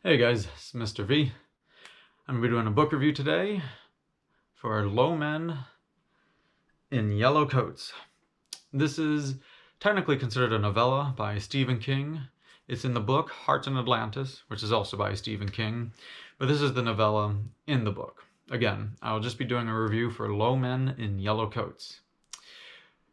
Hey guys, it's Mr. V. I'm going to be doing a book review today for Low Men in Yellow Coats. This is technically considered a novella by Stephen King. It's in the book Hearts in Atlantis, which is also by Stephen King, but this is the novella in the book. Again, I'll just be doing a review for Low Men in Yellow Coats.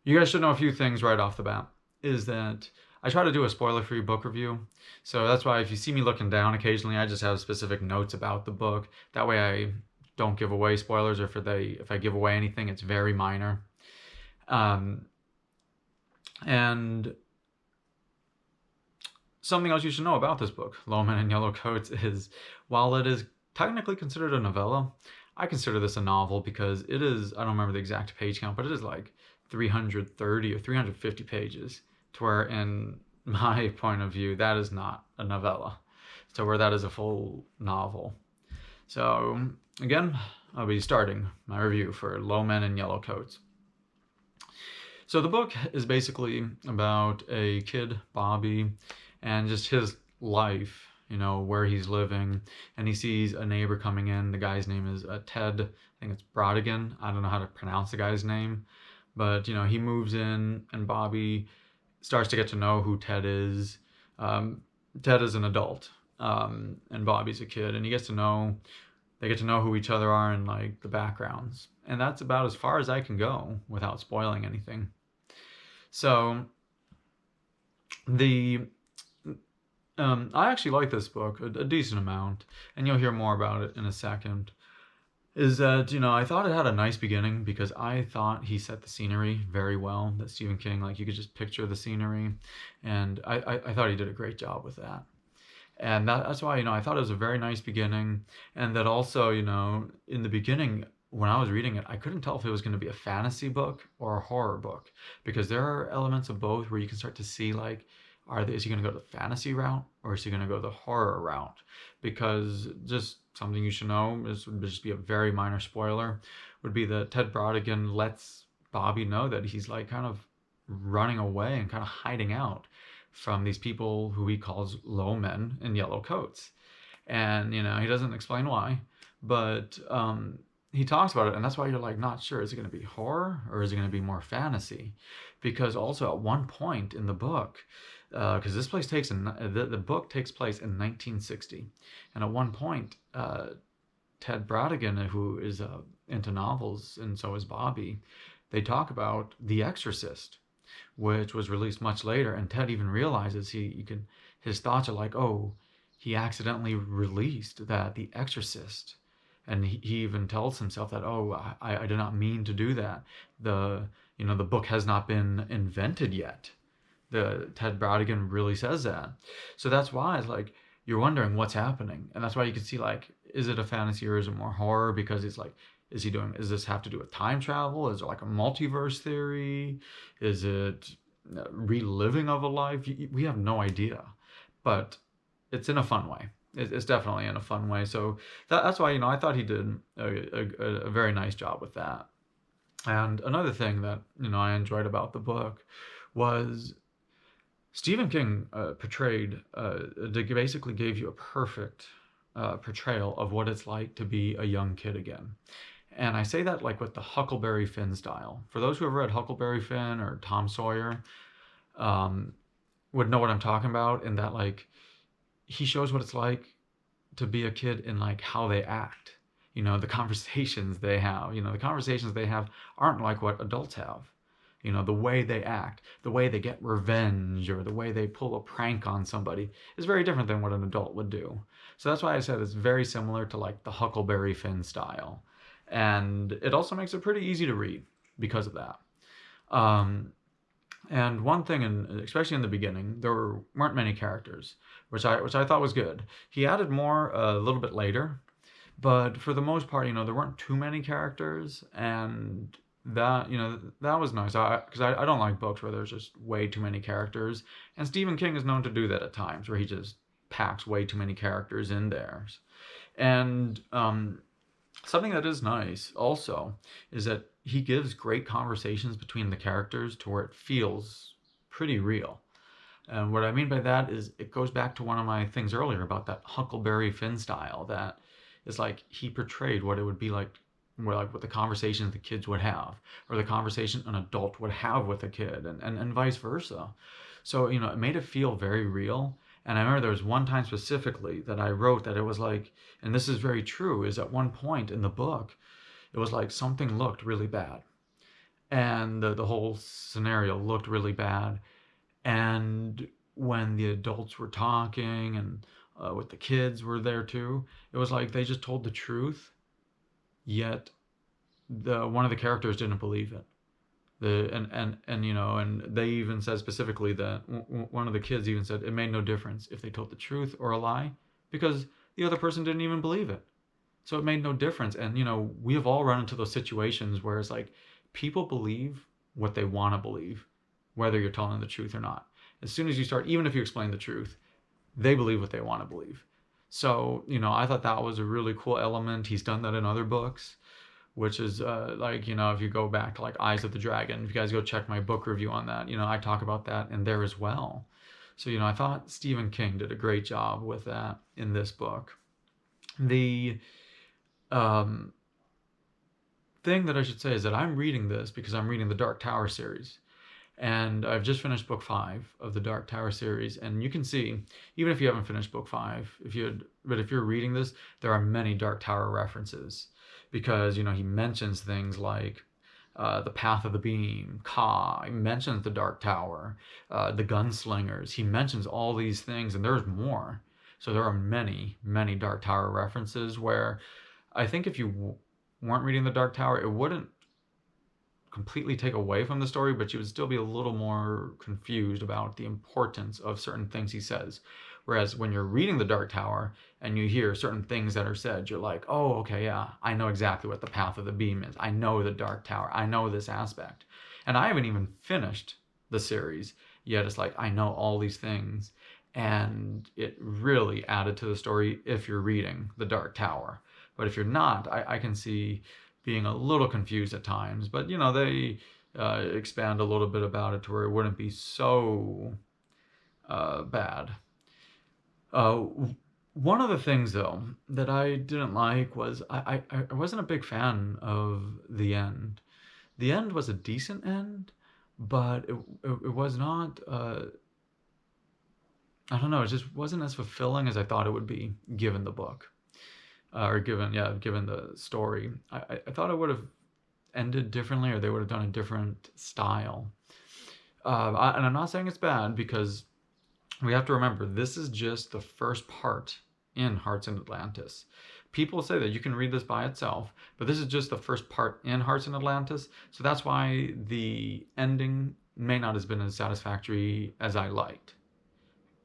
You guys should know a few things right off the bat, is that I try to do a spoiler-free book review, so that's why if you see me looking down occasionally, I just have specific notes about the book. That way I don't give away spoilers, or if I give away anything, it's very minor. And something else you should know about this book, Low Men in Yellow Coats, is while it is technically considered a novella, I consider this a novel because it is, I don't remember the exact page count, but it is like 330 or 350 pages, to where in my point of view, that is not a novella, to where that is a full novel. So again, I'll be starting my review for Low Men in Yellow Coats. So the book is basically about a kid, Bobby, and just his life, where he's living, and he sees a neighbor coming in. The guy's name is Ted. I think it's Brodigan. I don't know how to pronounce the guy's name, but he moves in, and Bobby starts to get to know who Ted is. Ted is an adult, and Bobby's a kid, and they get to know who each other are and like the backgrounds, and that's about as far as I can go without spoiling anything. So I actually like this book a decent amount, and you'll hear more about it in a second. Is that, I thought it had a nice beginning because I thought he set the scenery very well. That Stephen King, like, you could just picture the scenery, and I thought he did a great job with that. And that's why, I thought it was a very nice beginning, and that also, in the beginning, when I was reading it, I couldn't tell if it was going to be a fantasy book or a horror book, because there are elements of both where you can start to see, like, is he going to go the fantasy route or is he going to go the horror route? Because just something you should know, this would just be a very minor spoiler, would be that Ted Brodigan lets Bobby know that he's like kind of running away and kind of hiding out from these people who he calls low men in yellow coats. And, he doesn't explain why, but he talks about it, and that's why you're like not sure, is it going to be horror or is it going to be more fantasy? Because also at one point in the book, because this place the book takes place in 1960, and at one point, Ted Brodigan, who is into novels, and so is Bobby, they talk about The Exorcist, which was released much later, and Ted even realizes his thoughts are like, oh, he accidentally released The Exorcist. And he even tells himself that, oh, I did not mean to do that. The book has not been invented yet. The Ted Brodigan really says that. So that's why it's like you're wondering what's happening. And that's why you can see, like, is it a fantasy or is it more horror? Because it's like, does this have to do with time travel? Is it like a multiverse theory? Is it reliving of a life? We have no idea. But it's in a fun way. It's definitely in a fun way. So that's why, I thought he did a very nice job with that. And another thing that, I enjoyed about the book was Stephen King basically gave you a perfect portrayal of what it's like to be a young kid again. And I say that like with the Huckleberry Finn style. For those who have read Huckleberry Finn or Tom Sawyer, would know what I'm talking about, in that, like, he shows what it's like to be a kid in, like, how they act. The conversations they have. The conversations they have aren't like what adults have. The way they act, the way they get revenge, or the way they pull a prank on somebody is very different than what an adult would do. So that's why I said it's very similar to, like, the Huckleberry Finn style. And it also makes it pretty easy to read because of that. And one thing, especially in the beginning, there weren't many characters, which I thought was good. He added more a little bit later, but for the most part, there weren't too many characters, and that that was nice. Because I don't like books where there's just way too many characters, and Stephen King is known to do that at times, where he just packs way too many characters in there. And something that is nice also is that he gives great conversations between the characters to where it feels pretty real. And what I mean by that is it goes back to one of my things earlier about that Huckleberry Finn style, that is like he portrayed what it would be like, what the conversations the kids would have, or the conversation an adult would have with a kid, and vice versa. So, it made it feel very real. And I remember there was one time specifically that I wrote that it was like, and this is very true, is at one point in the book, it was like something looked really bad. And the whole scenario looked really bad. And when the adults were talking and with the kids were there too, it was like they just told the truth, yet the one of the characters didn't believe it. And they even said specifically that one of the kids even said it made no difference if they told the truth or a lie, because the other person didn't even believe it. So it made no difference. And we have all run into those situations where it's like people believe what they want to believe, whether you're telling the truth or not. As soon as you start, even if you explain the truth, they believe what they want to believe. So, I thought that was a really cool element. He's done that in other books, which is if you go back to like Eyes of the Dragon, if you guys go check my book review on that, I talk about that in there as well. So, I thought Stephen King did a great job with that in this book. The thing that I should say is that I'm reading this because I'm reading the Dark Tower series. And I've just finished book 5 of the Dark Tower series, and you can see, even if you haven't finished book 5, if you're reading this, there are many Dark Tower references, because he mentions things like the Path of the Beam, Ka. He mentions the Dark Tower, the Gunslingers. He mentions all these things, and there's more. So there are many, many Dark Tower references where I think if you weren't reading the Dark Tower, it wouldn't completely take away from the story, but you would still be a little more confused about the importance of certain things he says. Whereas when you're reading the Dark Tower and you hear certain things that are said, you're like, oh, okay, yeah, I know exactly what the Path of the Beam is. I know the Dark Tower. I know this aspect. And I haven't even finished the series yet. It's like, I know all these things. And it really added to the story if you're reading the Dark Tower. But if you're not, I can see being a little confused at times, but they expand a little bit about it to where it wouldn't be so bad. One of the things though that I didn't like was I wasn't a big fan of the end. The end was a decent end, but it was not. I don't know. It just wasn't as fulfilling as I thought it would be, given the book. Given the story. I thought it would have ended differently, or they would have done a different style. And I'm not saying it's bad, because we have to remember this is just the first part in Hearts in Atlantis. People say that you can read this by itself, but this is just the first part in Hearts in Atlantis, so that's why the ending may not have been as satisfactory as I liked.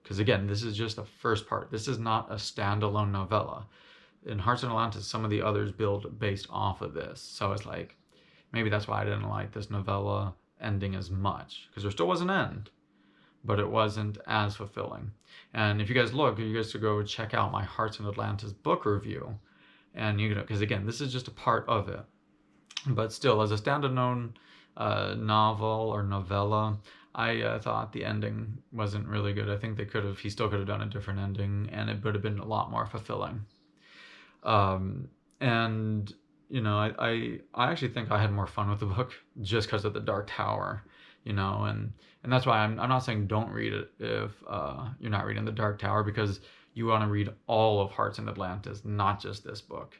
Because again, this is just the first part. This is not a standalone novella. In Hearts in Atlantis, some of the others build based off of this. So it's like, maybe that's why I didn't like this novella ending as much, because there still was an end, but it wasn't as fulfilling. And if you guys should go check out my Hearts in Atlantis book review. And because again, this is just a part of it. But still, as a standalone novel or novella, I thought the ending wasn't really good. I think he still could have done a different ending, and it would have been a lot more fulfilling. And I actually think I had more fun with the book just because of the Dark Tower, and that's why I'm not saying don't read it if you're not reading the Dark Tower, because you want to read all of Hearts in Atlantis, not just this book.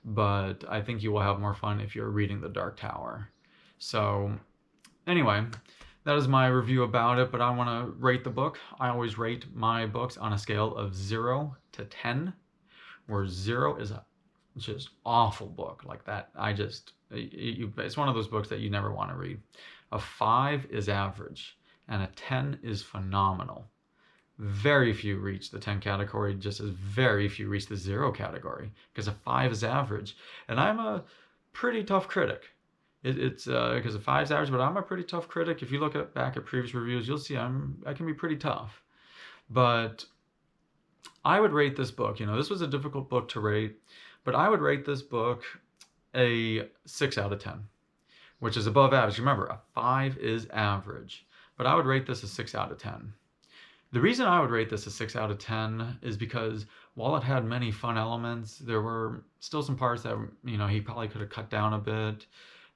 But I think you will have more fun if you're reading the Dark Tower. So anyway, that is my review about it, but I want to rate the book. I always rate my books on a scale of 0 to 10. Where 0 is a just awful book like that. It's one of those books that you never want to read. A 5 is average, and a 10 is phenomenal. Very few reach the 10 category, just as very few reach the 0 category, because a 5 is average. And I'm a pretty tough critic. It's because a 5 is average, but I'm a pretty tough critic. If you look back at previous reviews, you'll see I can be pretty tough. But I would rate this book, this was a difficult book to rate, but I would rate this book a 6 out of 10, which is above average. Remember, a 5 is average, but I would rate this a 6 out of 10. The reason I would rate this a 6 out of 10 is because while it had many fun elements, there were still some parts that, he probably could have cut down a bit.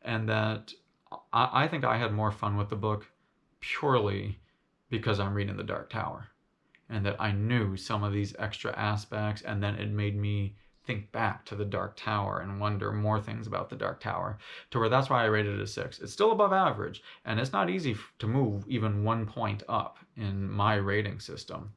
And that I think I had more fun with the book purely because I'm reading The Dark Tower. And that I knew some of these extra aspects, and then it made me think back to The Dark Tower and wonder more things about The Dark Tower, to where that's why I rated it a 6. It's still above average, and it's not easy to move even 1 point up in my rating system.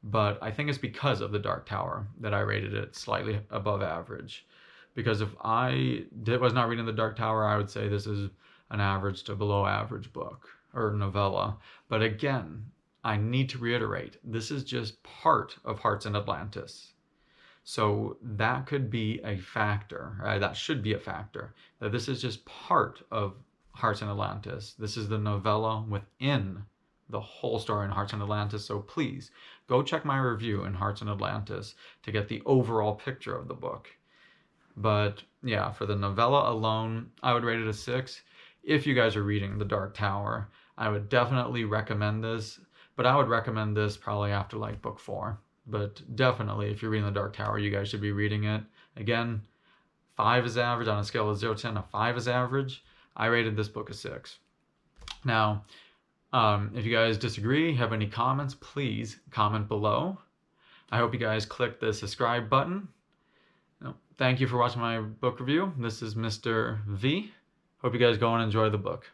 But I think it's because of The Dark Tower that I rated it slightly above average. Because if was not reading The Dark Tower, I would say this is an average to below average book or novella. But again, I need to reiterate, this is just part of Hearts in Atlantis. So that could be a factor, that should be a factor, that this is just part of Hearts in Atlantis. This is the novella within the whole story in Hearts in Atlantis. So please go check my review in Hearts in Atlantis to get the overall picture of the book. But yeah, for the novella alone, I would rate it a 6. If you guys are reading The Dark Tower, I would definitely recommend this, but I would recommend this probably after like book 4. But definitely, if you're reading The Dark Tower, you guys should be reading it. Again, 5 is average on a scale of 0 to 10. A 5 is average. I rated this book a 6. Now, if you guys disagree, have any comments, please comment below. I hope you guys click the subscribe button. Thank you for watching my book review. This is Mr. V. Hope you guys go and enjoy the book.